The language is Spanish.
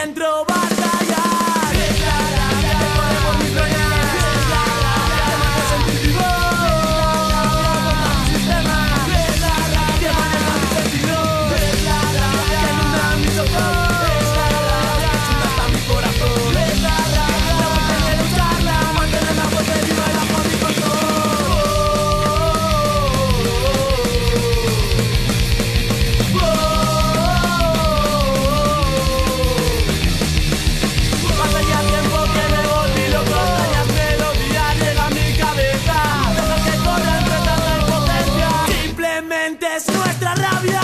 dentro batallar. Es la rabia que corre por mis venas. Es la rabia que me hace sentir vivo. Contra mi sistema. Es la rabia que maneja mis sentidos. Es la rabia que inunda mis ojos. Es la rabia que chunga hasta mi corazón. Es la rabia la fuerza de lucharla, mantenerla fuerte viva y bajo mi control. Pasa ya tiempo que me volví loco, extrañas melodías llegan a mi cabeza. Deja que corra entre tanta impotencia. Simplemente es nuestra rabia.